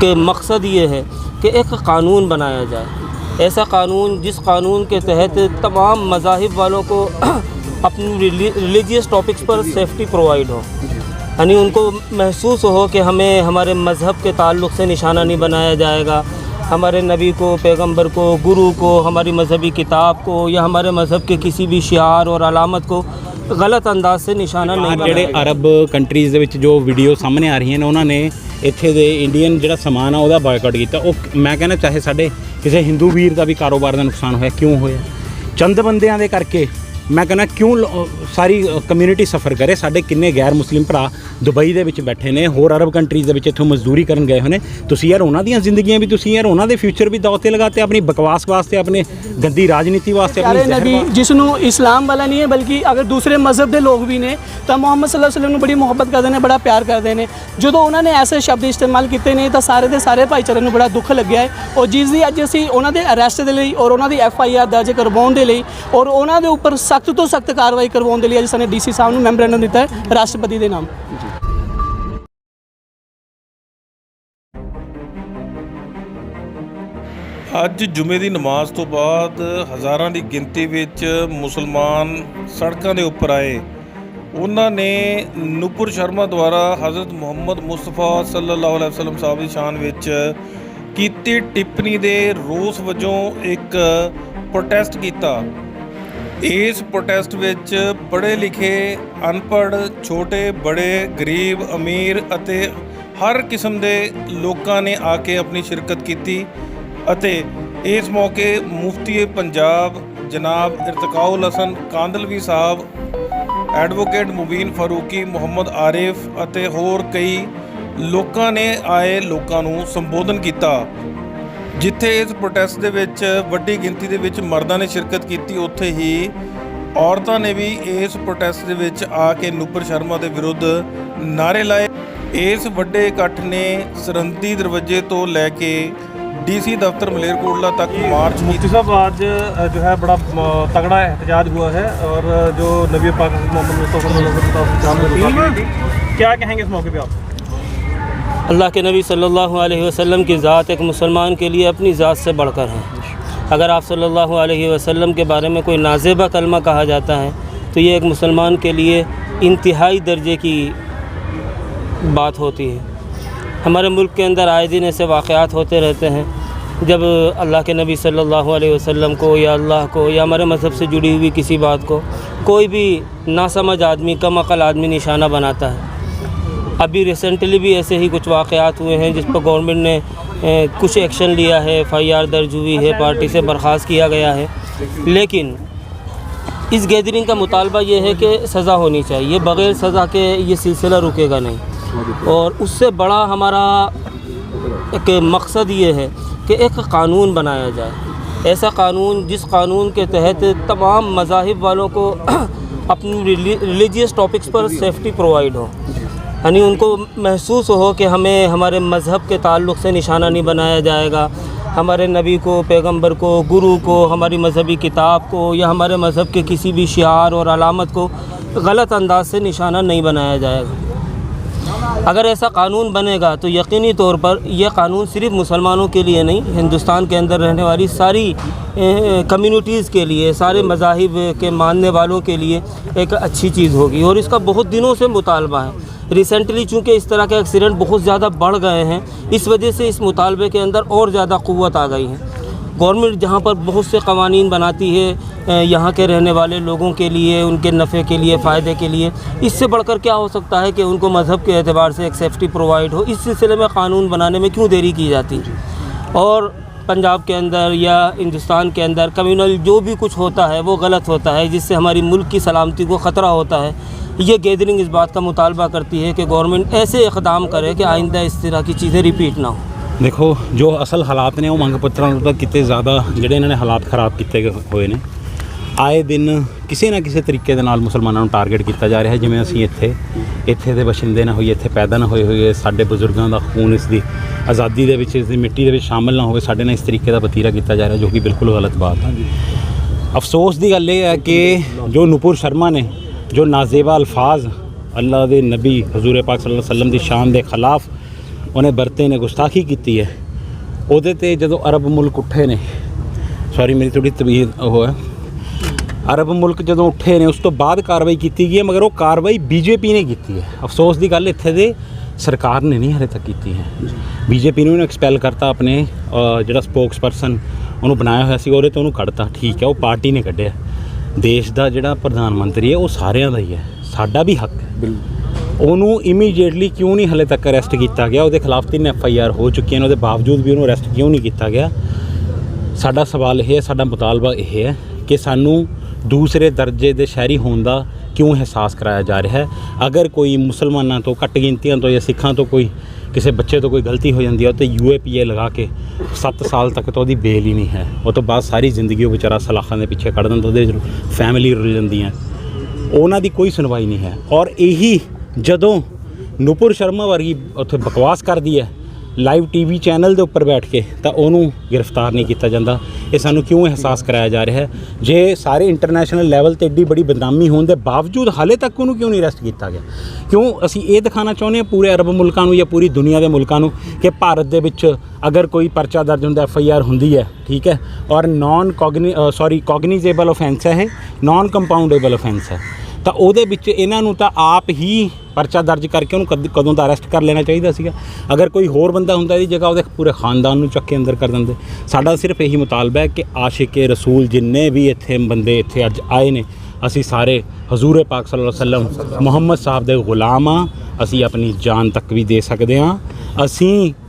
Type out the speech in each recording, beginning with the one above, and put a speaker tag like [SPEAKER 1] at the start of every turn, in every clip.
[SPEAKER 1] के मकसद ये है कि एक क़ानून बनाया जाए, ऐसा क़ानून जिस क़ानून के तहत तमाम मज़ाहिब वालों को अपनी रिलीजियस टॉपिक्स पर सेफ्टी प्रोवाइड हो, यानी उनको महसूस हो कि हमें हमारे मज़हब के ताल्लुक़ से निशाना नहीं बनाया जाएगा, हमारे नबी को, पैगंबर को, गुरु को, हमारी मजहबी किताब को या हमारे मज़हब के किसी भी शिआर और अलामत को गलत अंदाज से निशाना नहीं बनाया।
[SPEAKER 2] ਜਿਹੜੇ ਅਰਬ ਕੰਟਰੀਜ਼ ਦੇ ਵਿੱਚ ਜੋ ਵੀਡੀਓ ਸਾਹਮਣੇ ਆ ਰਹੀਆਂ ਨੇ ਉਹਨਾਂ ਨੇ ਇੱਥੇ ਦੇ ਇੰਡੀਅਨ ਜਿਹੜਾ ਸਮਾਨ ਆ ਉਹਦਾ ਬਾਇਕਾਟ ਕੀਤਾ। ਉਹ ਮੈਂ ਕਹਿੰਦਾ ਚਾਹੇ ਸਾਡੇ ਕਿਸੇ ਹਿੰਦੂ ਵੀਰ ਦਾ ਵੀ ਕਾਰੋਬਾਰ ਦਾ ਨੁਕਸਾਨ ਹੋਇਆ, ਕਿਉਂ ਹੋਇਆ? ਚੰਦ ਬੰਦਿਆਂ ਦੇ ਕਰਕੇ मैं कहना क्यों सारी कम्यूनिटी सफ़र करे। साढ़े किन्ने गैर मुस्लिम भरा दुबई दे विच बैठे ने, होर अरब कंट्रीज़ दे विच इत्थों मजदूरी करन गए होने। तुसीं यार उन्हां दियां जिंदगियां भी तुसीं यार उन्हां दे फ्यूचर भी दाव ते लगाते अपनी बकवास वास्ते, अपने गंदी राजनीति वास्ते।
[SPEAKER 3] प्यारे नबी जिसनों इस्लाम वाला नहीं है बल्कि अगर दूसरे मजहब के लोग भी ने तो मुहम्मद सल्लल्लाहु अलैहि वसल्लम बड़ी मुहब्बत करते हैं, बड़ा प्यार करते हैं। जो उन्होंने ऐसे शब्द इस्तेमाल किए ने तो सारे के सारे भाईचारे को बड़ा दुख लग्या है। और जिसकी अज असीं उन्होंने अरैसट के लिए और उन्होंने FIR दर्ज करवाउण दे लई और उन्होंने उपर सख्त तो सख्त कार्रवाई करवाउण दे लई अज साने DC साहब नूं मैमोरेंडम दिता है राष्ट्रपति के नाम।
[SPEAKER 4] ਅੱਜ ਜੁਮੇ ਦੀ ਨਮਾਜ਼ ਤੋਂ ਬਾਅਦ ਹਜ਼ਾਰਾਂ ਦੀ ਗਿਣਤੀ ਵਿੱਚ ਮੁਸਲਮਾਨ ਸੜਕਾਂ ਦੇ ਉੱਪਰ ਆਏ। ਉਹਨਾਂ ਨੇ ਨੂਪੁਰ ਸ਼ਰਮਾ ਦੁਆਰਾ ਹਜ਼ਰਤ ਮੁਹੰਮਦ ਮੁਸਤਫਾ ਸੱਲੱਲਾਹੁ ਅਲੈहि ਵਸੱਲਮ ਸਾਹਿਬ ਦੀ ਸ਼ਾਨ ਵਿੱਚ ਕੀਤੀ ਟਿੱਪਣੀ ਦੇ ਰੋਸ ਵਜੋਂ ਇੱਕ ਪ੍ਰੋਟੈਸਟ ਕੀਤਾ। ਇਸ ਪ੍ਰੋਟੈਸਟ ਵਿੱਚ ਪੜ੍ਹੇ ਲਿਖੇ, ਅਨਪੜ੍ਹ, ਛੋਟੇ ਬੜੇ, ਗਰੀਬ, ਅਮੀਰ ਅਤੇ ਹਰ ਕਿਸਮ ਦੇ ਲੋਕਾਂ ਨੇ ਆ ਕੇ ਆਪਣੀ ਸ਼ਿਰਕਤ ਕੀਤੀ ਅਤੇ ਇਸ ਮੌਕੇ ਮੁਫਤੀ ਪੰਜਾਬ ਜਨਾਬ ਇਰਤਕਾਉਲ ਹਸਨ ਕਾਂਦਲਵੀ ਸਾਹਿਬ, ਐਡਵੋਕੇਟ ਮੁਬੀਨ ਫਾਰੂਕੀ, ਮੁਹੰਮਦ ਆਰਿਫ ਅਤੇ ਹੋਰ ਕਈ ਲੋਕਾਂ ਨੇ ਆਏ ਲੋਕਾਂ ਨੂੰ ਸੰਬੋਧਨ ਕੀਤਾ। ਜਿੱਥੇ ਇਸ ਪ੍ਰੋਟੈਸਟ ਦੇ ਵਿੱਚ ਵੱਡੀ ਗਿਣਤੀ ਦੇ ਵਿੱਚ ਮਰਦਾਂ ਨੇ ਸ਼ਿਰਕਤ ਕੀਤੀ, ਉੱਥੇ ਹੀ ਔਰਤਾਂ ਨੇ ਵੀ ਇਸ ਪ੍ਰੋਟੈਸਟ ਦੇ ਵਿੱਚ ਆ ਕੇ ਨੂਪੁਰ ਸ਼ਰਮਾ ਦੇ ਵਿਰੁੱਧ ਨਾਅਰੇ ਲਾਏ। ਇਸ ਵੱਡੇ ਇਕੱਠ ਨੇ ਸਰਹੱਦੀ ਦਰਵਾਜ਼ੇ ਤੋਂ ਲੈ ਕੇ DC दफ्तर मलेरकोटला तक मार्च।
[SPEAKER 5] मुफ्ती साहब आज जो है बड़ा तगड़ा एहतजाज हुआ है और जो नबी पाक मोहम्मद मुस्तफ़ा क्या कहेंगे इस मौके पे आप?
[SPEAKER 1] अल्लाह के नबी सल्लल्लाहु अलैहि वसल्लम की ज़ात एक मुसलमान के लिए अपनी ज़ात से बढ़कर है। अगर आप सल्लल्लाहु अलैहि वसल्लम के बारे में कोई नाज़ेबा कलमा कहा जाता है तो ये एक मुसलमान के लिए इंतहाई दर्जे की बात होती है। हमारे मुल्क के अंदर आए दिन ऐसे वाक़यात होते रहते हैं जब अल्लाह के नबी सल्लल्लाहु अलैहि वसल्लम को या अल्लाह को या हमारे मज़हब से जुड़ी हुई किसी बात को कोई भी नासमझ आदमी, कम अक़ल आदमी निशाना बनाता है। अभी रिसेंटली भी ऐसे ही कुछ वाक़यात हुए हैं जिस पर गवर्नमेंट ने कुछ एक्शन लिया है, FIR दर्ज हुई है, पार्टी से बर्खास्त किया गया है। लेकिन इस गैदरिंग का मुतालबा ये है कि सज़ा होनी चाहिए, बग़ैर सज़ा के ये सिलसिला रुकेगा नहीं। और उससे बड़ा हमारा एक मकसद ये है कि एक क़ानून बनाया जाए, ऐसा क़ानून जिस क़ानून के तहत तमाम मज़ाहिब वालों को अपनी रिलीजियस टॉपिक्स पर सेफ्टी प्रोवाइड हो, यानी उनको महसूस हो कि हमें हमारे मज़हब के ताल्लुक़ से निशाना नहीं बनाया जाएगा, हमारे नबी को, पैगंबर को, गुरु को, हमारी मजहबी किताब को या हमारे मज़हब के किसी भी शिआर और अलामत को गलत अंदाज से निशाना नहीं बनाया जाएगा। अगर ऐसा कानून बनेगा तो यकीनी तौर पर यह कानून सिर्फ मुसलमानों के लिए नहीं, हिंदुस्तान के अंदर रहने वाली सारी कम्युनिटीज़ के लिए, सारे मज़ाहिब के मानने वालों के लिए एक अच्छी चीज़ होगी। और इसका बहुत दिनों से मुतालबा है। रिसेंटली चूँकि इस तरह के एक्सीडेंट बहुत ज़्यादा बढ़ गए हैं, इस वजह से इस मुतालबे के अंदर और ज़्यादा क़ुव्वत आ गई है। गवर्नमेंट जहाँ पर बहुत से क़वानीन बनाती है यहाँ के रहने वाले लोगों के लिए, उनके नफ़े के लिए, फ़ायदे के लिए, इससे बढ़कर क्या हो सकता है कि उनको मज़हब के एतबार से एक सेफ्टी प्रोवाइड हो। इस सिलसिले में क़ानून बनाने में क्यों देरी की जाती है? और पंजाब के अंदर या हिंदुस्तान के अंदर कम्युनल जो भी कुछ होता है वो गलत होता है, जिससे हमारी मुल्क की सलामती को ख़तरा होता है। ये गैदरिंग इस बात का मुतालबा करती है कि गवर्नमेंट ऐसे इक़दाम करे कि आइंदा इस तरह की चीज़ें रिपीट ना हो।
[SPEAKER 2] देखो जो असल हालात ने वो मंग पत्रों तो कितने ज़्यादा ਜਿਹੜੇ ਇਹਨਾਂ ਨੇ ਹਾਲਾਤ ख़राब किए ਹੋਏ ਨੇ। आए दिन किसी ना किसी तरीके ਦੇ ਨਾਲ ਮੁਸਲਮਾਨਾਂ ਨੂੰ ਟਾਰਗੇਟ ਕੀਤਾ ਜਾ ਰਿਹਾ। ਜਿਵੇਂ ਅਸੀਂ ਇੱਥੇ ਦੇ ਵਸਿੰਦੇ ਨਾ ਹੋਈਏ, ਇੱਥੇ ਪੈਦਾ ਨਾ ਹੋਏ ਸਾਡੇ ਬਜ਼ੁਰਗਾਂ ਦਾ ਖੂਨ ਇਸ ਦੀ ਆਜ਼ਾਦੀ ਦੇ ਵਿੱਚ, ਇਸ ਦੀ ਮਿੱਟੀ ਦੇ ਵਿੱਚ ਸ਼ਾਮਲ ਨਾ ਹੋਵੇ, ਸਾਡੇ ਨਾਲ ਇਸ ਤਰੀਕੇ ਦਾ ਵਤੀਰਾ ਕੀਤਾ ਜਾ ਰਿਹਾ, ਜੋ ਕਿ ਬਿਲਕੁਲ ਗਲਤ ਬਾਤ ਹੈ। ਅਫਸੋਸ ਦੀ ਗੱਲ ਇਹ ਹੈ ਕਿ ਜੋ ਨੂਪੁਰ ਸ਼ਰਮਾ ਨੇ ਜੋ ਨਾਜ਼ੇਬਾ ਅਲਫਾਜ਼ अल्लाह के नबी हजूर पाक सल्लल्लाहु अलैहि वसल्लम की शान के खिलाफ ਉਹਨੇ ਵਰਤੇ ਨੇ ਗੁਸਤਾਖੀ ਕੀਤੀ ਹੈ, ਉਹਦੇ ਤੇ ਜਦੋਂ ਅਰਬ ਮੁਲਕ ਉੱਠੇ ਨੇ, ਸੌਰੀ ਮੇਰੀ ਥੋੜੀ ਤਬੀਅਤ ਉਹ ਹੈ, ਅਰਬ ਮੁਲਕ ਜਦੋਂ ਉੱਠੇ ਨੇ ਉਸ ਤੋਂ ਬਾਅਦ ਕਾਰਵਾਈ ਕੀਤੀ ਗਈ ਹੈ, ਮਗਰ ਉਹ ਕਾਰਵਾਈ ਬੀਜੇਪੀ ਨੇ ਕੀਤੀ ਹੈ। ਅਫਸੋਸ ਦੀ ਗੱਲ ਇੱਥੇ ਦੇ ਸਰਕਾਰ ਨੇ ਨਹੀਂ ਹਾਲੇ ਤੱਕ ਕੀਤੀ ਹੈ। ਬੀਜੇਪੀ ਨੂੰ ਐਕਸਪੈਲ ਕਰਤਾ, ਆਪਣੇ ਜਿਹੜਾ ਸਪੋਕਸ ਪਰਸਨ ਉਹਨੂੰ ਬਣਾਇਆ ਹੋਇਆ ਸੀ ਉਹਦੇ ਤੋਂ ਉਹਨੂੰ ਕੱਢਤਾ, ਠੀਕ ਹੈ, ਉਹ ਪਾਰਟੀ ਨੇ ਕੱਢਿਆ। ਦੇਸ਼ ਦਾ ਜਿਹੜਾ ਪ੍ਰਧਾਨ ਮੰਤਰੀ ਹੈ ਉਹ ਸਾਰਿਆਂ ਦਾ ਹੀ ਹੈ, ਸਾਡਾ ਵੀ ਹੱਕ ਹੈ। ਉਹਨੂੰ ਇਮੀਡੀਏਟਲੀ ਕਿਉਂ ਨਹੀਂ ਹਾਲੇ ਤੱਕ ਅਰੈਸਟ ਕੀਤਾ ਗਿਆ? ਉਹਦੇ ਖਿਲਾਫ 3 FIR ਹੋ ਚੁੱਕੀਆਂ ਨੇ, ਉਹਦੇ ਬਾਵਜੂਦ ਵੀ ਉਹਨੂੰ ਅਰੈਸਟ ਕਿਉਂ ਨਹੀਂ ਕੀਤਾ ਗਿਆ? ਸਾਡਾ ਸਵਾਲ ਇਹ ਹੈ, ਸਾਡਾ ਮੁਤਾਲਬਾ ਇਹ ਹੈ ਕਿ ਸਾਨੂੰ ਦੂਸਰੇ ਦਰਜੇ ਦੇ ਸ਼ਹਿਰੀ ਹੋਣ ਦਾ ਕਿਉਂ ਅਹਿਸਾਸ ਕਰਾਇਆ ਜਾ ਰਿਹਾ ਹੈ? ਅਗਰ ਕੋਈ ਮੁਸਲਮਾਨਾਂ ਤੋਂ, ਘੱਟ ਗਿਣਤੀਆਂ ਤੋਂ ਜਾਂ ਸਿੱਖਾਂ ਤੋਂ ਕੋਈ ਕਿਸੇ ਬੱਚੇ ਤੋਂ ਕੋਈ ਗਲਤੀ ਹੋ ਜਾਂਦੀ ਹੈ ਤੇ UAPA ਲਗਾ ਕੇ 7 ਸਾਲ ਤੱਕ ਤਾਂ ਉਹਦੀ ਬੇਲ ਹੀ ਨਹੀਂ ਹੈ। ਉਹ ਤੋਂ ਬਾਅਦ ਸਾਰੀ ਜ਼ਿੰਦਗੀ ਉਹ ਵਿਚਾਰਾ ਸਲਾਖਾਂ ਦੇ ਪਿੱਛੇ ਕੱਢ ਦਿੰਦਾ, ਉਹਦੇ ਫੈਮਿਲੀ ਰੁਲ ਜਾਂਦੀਆਂ, ਉਹਨਾਂ ਦੀ ਕੋਈ ਸੁਣਵਾਈ ਨਹੀਂ ਹੈ। ਔਰ ਇਹੀ ਜਦੋਂ ਨੂਪੁਰ ਸ਼ਰਮਾ ਵਰਗੀ ਉੱਥੇ ਬਕਵਾਸ ਕਰਦੀ ਹੈ ਲਾਈਵ TV ਚੈਨਲ ਦੇ ਉੱਪਰ ਬੈਠ ਕੇ, ਤਾਂ ਉਹਨੂੰ ਗ੍ਰਿਫਤਾਰ ਨਹੀਂ ਕੀਤਾ ਜਾਂਦਾ। ਇਹ ਸਾਨੂੰ ਕਿਉਂ ਅਹਿਸਾਸ ਕਰਾਇਆ ਜਾ ਰਿਹਾ ਹੈ? ਜੇ ਸਾਰੇ ਇੰਟਰਨੈਸ਼ਨਲ ਲੈਵਲ ਤੇ ਏਡੀ ਬੜੀ ਬਦਨਾਮੀ ਹੋਣ ਦੇ ਬਾਵਜੂਦ ਹਾਲੇ ਤੱਕ ਉਹਨੂੰ ਕਿਉਂ ਨਹੀਂ ਅਰੈਸਟ ਕੀਤਾ ਗਿਆ? ਕਿਉਂ ਅਸੀਂ ਇਹ ਦਿਖਾਉਣਾ ਚਾਹੁੰਦੇ ਹਾਂ ਪੂਰੇ ਅਰਬ ਮੁਲਕਾਂ ਨੂੰ ਜਾਂ ਪੂਰੀ ਦੁਨੀਆ ਦੇ ਮੁਲਕਾਂ ਨੂੰ ਕਿ ਭਾਰਤ ਦੇ ਵਿੱਚ ਅਗਰ ਕੋਈ ਪਰਚਾ ਦਰਜ ਹੁੰਦਾ, FIR ਹੁੰਦੀ ਹੈ, ਠੀਕ ਹੈ, ਔਰ ਕੋਗਨੀਜ਼ੇਬਲ ਆਫੈਂਸ ਹੈ, ਇਹ ਨਾਨ ਕੰਪਾਊਂਡੇਬਲ ਆਫੈਂਸ ਹੈ, ਤਾਂ ਉਹਦੇ ਵਿੱਚ ਇਹਨਾਂ ਨੂੰ ਤਾਂ ਆਪ ਹੀ ਪਰਚਾ ਦਰਜ ਕਰਕੇ ਉਹਨੂੰ ਕਦੋਂ ਦਾ ਅਰੈਸਟ ਕਰ ਲੈਣਾ ਚਾਹੀਦਾ ਸੀਗਾ। ਅਗਰ ਕੋਈ ਹੋਰ ਬੰਦਾ ਹੁੰਦਾ ਇਹਦੀ ਜਗ੍ਹਾ, ਉਹਦੇ ਪੂਰੇ ਖਾਨਦਾਨ ਨੂੰ ਚੱਕ ਕੇ ਅੰਦਰ ਕਰ ਦਿੰਦੇ। ਸਾਡਾ ਸਿਰਫ ਇਹੀ ਮੁਤਾਲਬਾ ਹੈ ਕਿ ਆਸ਼ਿਕੇ ਰਸੂਲ ਜਿੰਨੇ ਵੀ ਇੱਥੇ ਬੰਦੇ ਇੱਥੇ ਅੱਜ ਆਏ ਨੇ, ਅਸੀਂ ਸਾਰੇ ਹਜ਼ੂਰ ਪਾਕ ਸੱਲੱਲਾਹੁ ਅਲੈਹਿ ਵਸੱਲਮ ਮੁਹੰਮਦ ਸਾਹਿਬ ਦੇ ਗੁਲਾਮ ਹਾਂ। ਅਸੀਂ ਆਪਣੀ ਜਾਨ ਤੱਕ ਵੀ ਦੇ ਸਕਦੇ ਹਾਂ।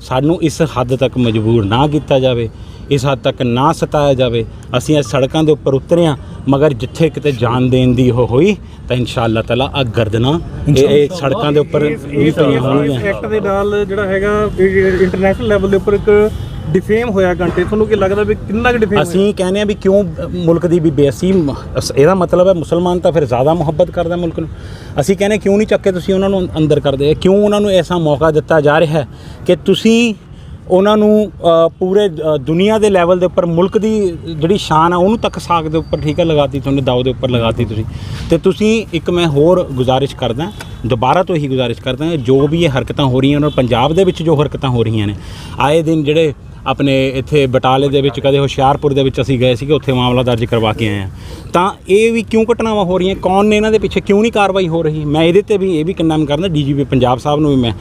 [SPEAKER 2] ਸਾਨੂੰ ਇਸ ਹੱਦ ਤੱਕ ਮਜਬੂਰ ਨਾ ਕੀਤਾ ਜਾਵੇ, ਇਸ ਹੱਦ ਤੱਕ ਨਾ ਸਤਾਇਆ ਜਾਵੇ। ਅਸੀਂ ਇਸ ਸੜਕਾਂ ਦੇ ਉੱਪਰ ਉਤਰੇ ਹਾਂ, ਮਗਰ ਜਿੱਥੇ ਕਿਤੇ ਜਾਨ ਦੇਣ ਦੀ ਉਹ ਹੋਈ ਤਾਂ ਇਨਸ਼ਾ ਅੱਲਾਹ ਤਾਲਾ ਆ ਗਰਦਨਾਂ ਇਹ ਸੜਕਾਂ ਦੇ ਉੱਪਰ ਵੀ ਪਈਆਂ ਹੋਣਗੀਆਂ।
[SPEAKER 5] ਐਕਟ ਦੇ ਨਾਲ ਜਿਹੜਾ ਹੈਗਾ ਇੰਟਰਨੈਸ਼ਨਲ ਲੈਵਲ ਦੇ ਉੱਪਰ ਇੱਕ ਡਿਫੇਮ ਹੋਇਆ ਕੰਟਰੀ, ਤੁਹਾਨੂੰ ਕੀ ਲੱਗਦਾ ਵੀ ਕਿੰਨਾ ਕੁ ਡਿਫੇਮ?
[SPEAKER 2] ਅਸੀਂ ਕਹਿੰਦੇ ਹਾਂ ਵੀ ਕਿਉਂ ਮੁਲਕ ਦੀ ਵੀ ਬੇਅਸੀ, ਇਹਦਾ ਮਤਲਬ ਹੈ ਮੁਸਲਮਾਨ ਤਾਂ ਫਿਰ ਜ਼ਿਆਦਾ ਮੁਹੱਬਤ ਕਰਦਾ ਮੁਲਕ ਨੂੰ। ਅਸੀਂ ਕਹਿੰਦੇ ਕਿਉਂ ਨਹੀਂ ਚੱਕ ਕੇ ਤੁਸੀਂ ਉਹਨਾਂ ਨੂੰ ਅੰਦਰ ਕਰਦੇ? ਕਿਉਂ ਉਹਨਾਂ ਨੂੰ ਐਸਾ ਮੌਕਾ ਦਿੱਤਾ ਜਾ ਰਿਹਾ ਹੈ ਕਿ ਤੁਸੀਂ ਉਹਨਾਂ ਨੂੰ ਪੂਰੇ ਦੁਨੀਆ ਦੇ ਲੈਵਲ ਦੇ ਉੱਪਰ ਮੁਲਕ ਦੀ ਜਿਹੜੀ ਸ਼ਾਨ ਆ ਉਹਨੂੰ ਤੱਕ ਸਾਕ ਦੇ ਉੱਪਰ, ਠੀਕ ਹੈ, ਲਗਾਤੀ ਤੁਹਾਨੂੰ, ਦਾਅ ਦੇ ਉੱਪਰ ਲਗਾਤੀ ਤੁਸੀਂ। ਅਤੇ ਤੁਸੀਂ ਇੱਕ ਮੈਂ ਹੋਰ ਗੁਜ਼ਾਰਿਸ਼ ਕਰਦਾ, ਦੁਬਾਰਾ ਤੋਂ ਇਹੀ ਗੁਜ਼ਾਰਿਸ਼ ਕਰਦਾ, ਜੋ ਵੀ ਇਹ ਹਰਕਤਾਂ ਹੋ ਰਹੀਆਂ, ਉਹਨਾਂ ਪੰਜਾਬ ਦੇ ਵਿੱਚ ਜੋ ਹਰਕਤਾਂ ਹੋ ਰਹੀਆਂ ਨੇ, ਆਏ ਦਿਨ ਜਿਹੜੇ ਆਪਣੇ ਇੱਥੇ ਬਟਾਲੇ ਦੇ ਵਿੱਚ, ਕਦੇ ਹੁਸ਼ਿਆਰਪੁਰ ਦੇ ਵਿੱਚ ਅਸੀਂ ਗਏ ਸੀਗੇ, ਉੱਥੇ ਮਾਮਲਾ ਦਰਜ ਕਰਵਾ ਕੇ ਆਏ ਹਾਂ, ਤਾਂ ਇਹ ਵੀ ਕਿਉਂ ਘਟਨਾਵਾਂ ਹੋ ਰਹੀਆਂ? ਕੌਣ ਨੇ ਇਹਨਾਂ ਦੇ ਪਿੱਛੇ? ਕਿਉਂ ਨਹੀਂ ਕਾਰਵਾਈ ਹੋ ਰਹੀ? ਮੈਂ ਇਹਦੇ ਤੇ ਵੀ ਇਹ ਵੀ ਕੰਡੈਮ ਕਰਦਾ, DGP ਪੰਜਾਬ ਸਾਹਿਬ ਨੂੰ ਵੀ ਮੈਂ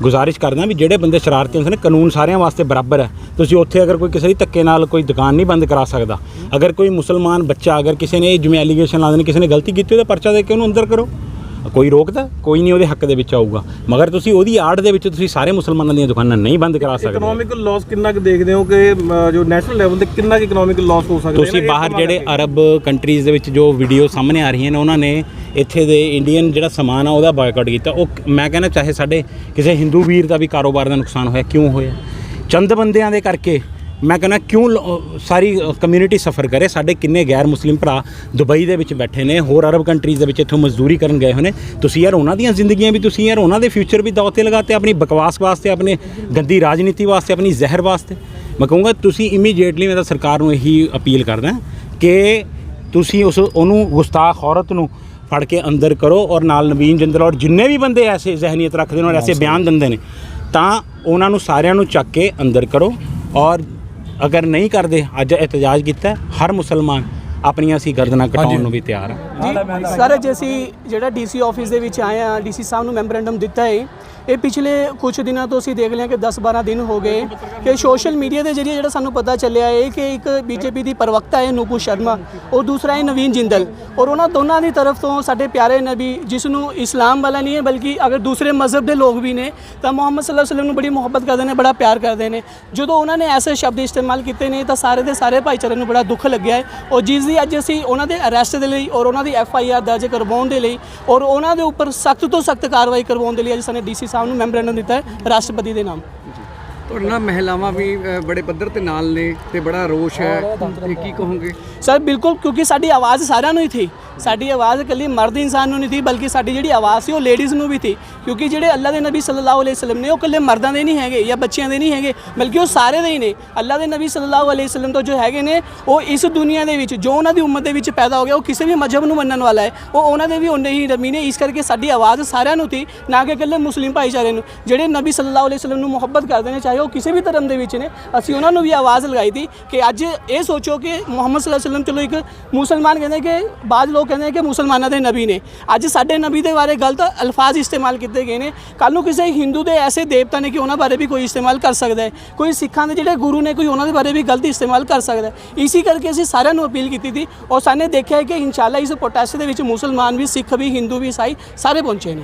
[SPEAKER 2] ਗੁਜ਼ਾਰਿਸ਼ ਕਰਦਾ ਵੀ ਜਿਹੜੇ ਬੰਦੇ ਸ਼ਰਾਰਤੀ ਹੁੰਦੇ ਨੇ, ਕਾਨੂੰਨ ਸਾਰਿਆਂ ਵਾਸਤੇ ਬਰਾਬਰ ਹੈ। ਤੁਸੀਂ ਉੱਥੇ ਅਗਰ ਕੋਈ ਕਿਸੇ ਦੀ ਧੱਕੇ ਨਾਲ ਕੋਈ ਦੁਕਾਨ ਨਹੀਂ ਬੰਦ ਕਰਾ ਸਕਦਾ। ਅਗਰ ਕੋਈ ਮੁਸਲਮਾਨ ਬੱਚਾ, ਅਗਰ ਕਿਸੇ ਨੇ ਜਿਵੇਂ ਐਲੀਗੇਸ਼ਨ ਲਾਉਂਦੇ ਨੇ ਕਿਸੇ ਨੇ ਗਲਤੀ ਕੀਤੀ, ਉਹਦਾ ਪਰਚਾ ਦੇ ਕੇ ਉਹਨੂੰ ਅੰਦਰ ਕਰੋ। ਕੋਈ ਰੋਕਦਾ ਕੋਈ ਨਹੀਂ, ਉਹਦੇ ਹੱਕ ਦੇ ਵਿੱਚ ਆਊਗਾ। ਮਗਰ ਤੁਸੀਂ ਉਹਦੀ ਆੜ ਦੇ ਵਿੱਚ ਤੁਸੀਂ ਸਾਰੇ ਮੁਸਲਮਾਨਾਂ ਦੀਆਂ ਦੁਕਾਨਾਂ ਨਹੀਂ ਬੰਦ ਕਰਾ ਸਕਦੇ।
[SPEAKER 5] ਇਕਨੋਮਿਕਲ ਲਾਸ ਕਿੰਨਾ ਕੁ ਦੇਖਦੇ ਹੋ ਕਿ ਜੋ ਨੈਸ਼ਨਲ ਲੈਵਲ ਤੇ ਕਿੰਨਾ ਕੁ ਇਕਨੋਮਿਕਲ ਲਾਸ ਹੋ ਸਕਦਾ?
[SPEAKER 2] ਤੁਸੀਂ ਬਾਹਰ ਜਿਹੜੇ ਅਰਬ ਕੰਟਰੀਜ਼ ਦੇ ਵਿੱਚ ਜੋ ਵੀਡੀਓ ਸਾਹਮਣੇ ਆ ਰਹੀਆਂ ਨੇ, ਉਹਨਾਂ ਨੇ ਇੱਥੇ ਦੇ ਇੰਡੀਅਨ ਜਿਹੜਾ ਸਮਾਨ ਆ ਉਹਦਾ ਬਾਇਕਾਟ ਕੀਤਾ। ਉਹ ਮੈਂ ਕਹਿੰਦਾ ਚਾਹੇ ਸਾਡੇ ਕਿਸੇ ਹਿੰਦੂ ਵੀਰ ਦਾ ਵੀ ਕਾਰੋਬਾਰ ਦਾ ਨੁਕਸਾਨ ਹੋਇਆ, ਕਿਉਂ ਹੋਇਆ? ਚੰਦ ਬੰਦਿਆਂ ਦੇ ਕਰਕੇ। ਮੈਂ ਕਹਿੰਦਾ ਕਿਉਂ ਸਾਰੀ ਕਮਿਊਨਿਟੀ ਸਫਰ ਕਰੇ? ਸਾਡੇ ਕਿੰਨੇ ਗੈਰ ਮੁਸਲਿਮ ਭਰਾ ਦੁਬਈ ਦੇ ਵਿੱਚ ਬੈਠੇ ਨੇ, ਹੋਰ ਅਰਬ ਕੰਟਰੀਜ਼ ਦੇ ਵਿੱਚ ਇੱਥੋਂ ਮਜ਼ਦੂਰੀ ਕਰਨ ਗਏ ਹੋਏ ਨੇ। ਤੁਸੀਂ ਯਾਰ ਉਹਨਾਂ ਦੀਆਂ ਜ਼ਿੰਦਗੀਆਂ ਵੀ, ਤੁਸੀਂ ਯਾਰ ਉਹਨਾਂ ਦੇ ਫਿਊਚਰ ਵੀ ਦਾਅ 'ਤੇ ਲਗਾਤੇ, ਆਪਣੀ ਬਕਵਾਸ ਵਾਸਤੇ, ਆਪਣੇ ਗੰਦੀ ਰਾਜਨੀਤੀ ਵਾਸਤੇ, ਆਪਣੀ ਜ਼ਹਿਰ ਵਾਸਤੇ। ਮੈਂ ਕਹੂੰਗਾ ਤੁਸੀਂ ਇਮੀਡੀਏਟਲੀ, ਮੈਂ ਤਾਂ ਸਰਕਾਰ ਨੂੰ ਇਹੀ ਅਪੀਲ ਕਰਦਾ ਕਿ ਤੁਸੀਂ ਉਹਨੂੰ ਗੁਸਤਾਖ ਔਰਤ ਨੂੰ ਫੜ ਕੇ ਅੰਦਰ ਕਰੋ, ਔਰ ਨਾਲ ਨਵੀਨ ਜਿੰਦਲ ਔਰ ਜਿੰਨੇ ਵੀ ਬੰਦੇ ਐਸੇ ਜ਼ਹਿਨੀਅਤ ਰੱਖਦੇ ਨੇ ਔਰ ਐਸੇ ਬਿਆਨ ਦਿੰਦੇ ਨੇ, ਤਾਂ ਉਹਨਾਂ ਨੂੰ ਸਾਰਿਆਂ ਨੂੰ ਚੱਕ ਕੇ ਅੰਦਰ ਕਰੋ। ਔਰ ਅਗਰ ਨਹੀਂ ਕਰਦੇ, ਅੱਜ ਇਹਤਜਾਜ ਕੀਤਾ, ਹਰ ਮੁਸਲਮਾਨ ਆਪਣੀਆਂ ਅਸੀਂ ਗਰਦਨਾਂ ਕਟਾਉਣ ਨੂੰ ਵੀ ਤਿਆਰ ਹਾਂ
[SPEAKER 3] ਜੀ। ਸਰ, ਜੇ ਅਸੀਂ ਜਿਹੜਾ DC ਆਫਿਸ ਦੇ ਵਿੱਚ ਆਏ ਹਾਂ, DC ਸਾਹਿਬ ਨੂੰ ਮੈਮੋਰੈਂਡਮ ਦਿੱਤਾ ਹੈ। ਇਹ ਪਿਛਲੇ ਕੁਝ ਦਿਨਾਂ ਤੋਂ ਅਸੀਂ ਦੇਖ ਲਿਆ ਕਿ 10-12 ਦਿਨ ਹੋ ਗਏ ਕਿ ਸੋਸ਼ਲ ਮੀਡੀਆ ਦੇ ਜ਼ਰੀਏ ਜਿਹੜਾ ਸਾਨੂੰ ਪਤਾ ਚੱਲਿਆ ਹੈ ਕਿ ਇੱਕ BJP ਦੀ ਪ੍ਰਵਕਤਾ ਹੈ ਨੂਪੁਰ ਸ਼ਰਮਾ, ਔਰ ਦੂਸਰਾ ਹੈ ਨਵੀਨ ਜਿੰਦਲ, ਔਰ ਉਹਨਾਂ ਦੋਨਾਂ ਦੀ ਤਰਫ ਤੋਂ ਸਾਡੇ ਪਿਆਰੇ ਨਬੀ, ਜਿਸ ਨੂੰ ਇਸਲਾਮ ਵਾਲਾ ਨਹੀਂ ਹੈ ਬਲਕਿ ਅਗਰ ਦੂਸਰੇ ਮਜ਼ਹਬ ਦੇ ਲੋਕ ਵੀ ਨੇ, ਤਾਂ ਮੁਹੰਮਦ ਸੱਲੱਲਾਹੁ ਅਲੈਹਿ ਵਸੱਲਮ ਨੂੰ ਬੜੀ ਮੁਹੱਬਤ ਕਰਦੇ ਨੇ, ਬੜਾ ਪਿਆਰ ਕਰਦੇ ਨੇ। ਜਦੋਂ ਉਹਨਾਂ ਨੇ ਐਸੇ ਸ਼ਬਦ ਇਸਤੇਮਾਲ ਕੀਤੇ ਨੇ ਤਾਂ ਸਾਰੇ ਦੇ ਸਾਰੇ ਭਾਈਚਾਰੇ ਨੂੰ ਬੜਾ ਦੁੱਖ ਲੱਗਿਆ ਹੈ। ਔਰ ਜਿਸ ਦੀ ਅੱਜ ਅਸੀਂ ਉਹਨਾਂ ਦੇ ਅਰੈਸਟ ਦੇ ਲਈ ਔਰ ਉਹਨਾਂ ਦੀ FIR ਦਰਜ ਕਰਵਾਉਣ ਦੇ ਲਈ ਔਰ ਉਹਨਾਂ ਦੇ ਉੱਪਰ ਸਖਤ ਤੋਂ ਸਖਤ ਕਾਰਵਾਈ ਕਰਵਾਉਣ ਦੇ ਲਈ ਅੱਜ ਸਾਨੂੰ DC ਸਾਹਿਬ ਨੂੰ ਮੈਮੋਰੈਂਡਮ ਦਿੱਤਾ ਹੈ ਰਾਸ਼ਟਰਪਤੀ ਦੇ ਨਾਮ।
[SPEAKER 6] ਤੁਹਾਡੇ ਨਾਲ ਮਹਿਲਾਵਾਂ ਵੀ ਬੜੇ ਪੱਧਰ ਤੇ ਨਾਲ ਨੇ ਤੇ ਬੜਾ ਰੋਸ਼ ਹੈ, ਤੇ ਕੀ ਕਹੋਗੇ?
[SPEAKER 3] ਸਰ ਬਿਲਕੁਲ, ਕਿਉਂਕਿ ਸਾਡੀ ਆਵਾਜ਼ ਸਾਰਿਆਂ ਨੂੰ ਹੀ ਥੀ। ਸਾਡੀ ਆਵਾਜ਼ ਇਕੱਲੀ ਮਰਦ ਇਨਸਾਨ ਨੂੰ ਨਹੀਂ ਥੀ, ਬਲਕਿ ਸਾਡੀ ਜਿਹੜੀ ਆਵਾਜ਼ ਸੀ ਉਹ ਲੇਡੀਜ਼ ਨੂੰ ਵੀ ਥੀ, ਕਿਉਂਕਿ ਜਿਹੜੇ ਅੱਲਾ ਦੇ ਨਬੀ ਸੱਲੱਲਾਹੁ ਅਲੈहि ਵਸੱਲਮ ਨੇ ਉਹ ਇਕੱਲੇ ਮਰਦਾਂ ਦੇ ਨਹੀਂ ਹੈਗੇ ਜਾਂ ਬੱਚਿਆਂ ਦੇ ਨਹੀਂ ਹੈਗੇ, ਬਲਕਿ ਉਹ ਸਾਰੇ ਦੇ ਹੀ ਨੇ। ਅੱਲਾ ਦੇ ਨਬੀ ਸੱਲੱਲਾਹੁ ਅਲੈहि ਵਸੱਲਮ ਤੋਂ ਜੋ ਹੈਗੇ ਨੇ ਉਹ ਇਸ ਦੁਨੀਆ ਦੇ ਵਿੱਚ ਜੋ ਉਹਨਾਂ ਦੀ ਉਮਤ ਦੇ ਵਿੱਚ ਪੈਦਾ ਹੋ ਗਿਆ, ਉਹ ਕਿਸੇ ਵੀ ਮਜ਼ਹਬ ਨੂੰ ਮੰਨਣ ਵਾਲਾ ਹੈ, ਉਹ ਉਹਨਾਂ ਦੇ ਵੀ ਉਨੇ ਹੀ ਨਬੀ ਨੇ। ਇਸ ਕਰਕੇ ਸਾਡੀ ਆਵਾਜ਼ ਸਾਰਿਆਂ ਨੂੰ ਥੀ, ਨਾ ਕਿ ਇਕੱਲੇ ਮੁਸਲਿਮ ਭਾਈਚਾਰੇ ਨੂੰ। ਜਿਹੜੇ ਨਬੀ ਸੱਲੱਲਾਹੁ ਅਲੈहि ਵਸੱਲਮ ਨੂੰ ਮੁਹੱਬਤ ਕਰਦੇ ਨੇ, ਚਾਹੇ ਉਹ ਕਿਸੇ ਵੀ ਧਰਮ ਦੇ ਵਿੱਚ ਨੇ, ਅਸੀਂ ਉਹਨਾਂ ਨੂੰ ਵੀ ਆਵਾਜ਼ ਲਗਾਈ ਥੀ ਕਿ ਅੱਜ ਇਹ ਸੋਚੋ ਕਿ ਮੁਹੰਮਦ ਸੱਲੱਲਾਹੁ ਅਲੈहि ਵਸੱਲਮ ਚਲੋ ਇੱਕ ਮੁਸਲਮਾਨ ਕਹਿੰਦੇ ਕਿ ਬਾਜ਼ ਲੋਕ ਕਹਿੰਦੇ ਕਿ ਮੁਸਲਮਾਨਾਂ ਦੇ ਨਬੀ ਨੇ, ਅੱਜ ਸਾਡੇ ਨਬੀ ਦੇ ਬਾਰੇ ਗਲਤ ਅਲਫਾਜ਼ ਇਸਤੇਮਾਲ ਕੀਤੇ ਗਏ ਨੇ। ਕੱਲ੍ਹ ਨੂੰ ਕਿਸੇ ਹਿੰਦੂ ਦੇ ਐਸੇ ਦੇਵਤਾ ਨੇ ਕਿ ਉਹਨਾਂ ਬਾਰੇ ਵੀ ਕੋਈ ਇਸਤੇਮਾਲ ਕਰ ਸਕਦਾ ਹੈ, ਕੋਈ ਸਿੱਖਾਂ ਦੇ ਜਿਹੜੇ ਗੁਰੂ ਨੇ ਕੋਈ ਉਹਨਾਂ ਦੇ ਬਾਰੇ ਵੀ ਗਲਤ ਇਸਤੇਮਾਲ ਕਰ ਸਕਦਾ ਹੈ। ਇਸੇ ਕਰਕੇ ਅਸੀਂ ਸਾਰਿਆਂ ਨੂੰ ਅਪੀਲ ਕੀਤੀ ਸੀ ਔਰ ਸਾਨੇ ਦੇਖਿਆ ਕਿ ਇਨਸ਼ਾਅੱਲਾ ਇਸ ਪ੍ਰੋਟੈਸਟ ਦੇ ਵਿੱਚ ਮੁਸਲਮਾਨ ਵੀ, ਸਿੱਖ ਵੀ, ਹਿੰਦੂ ਵੀ, ਈਸਾਈ ਸਾਰੇ ਪਹੁੰਚੇ ਨੇ।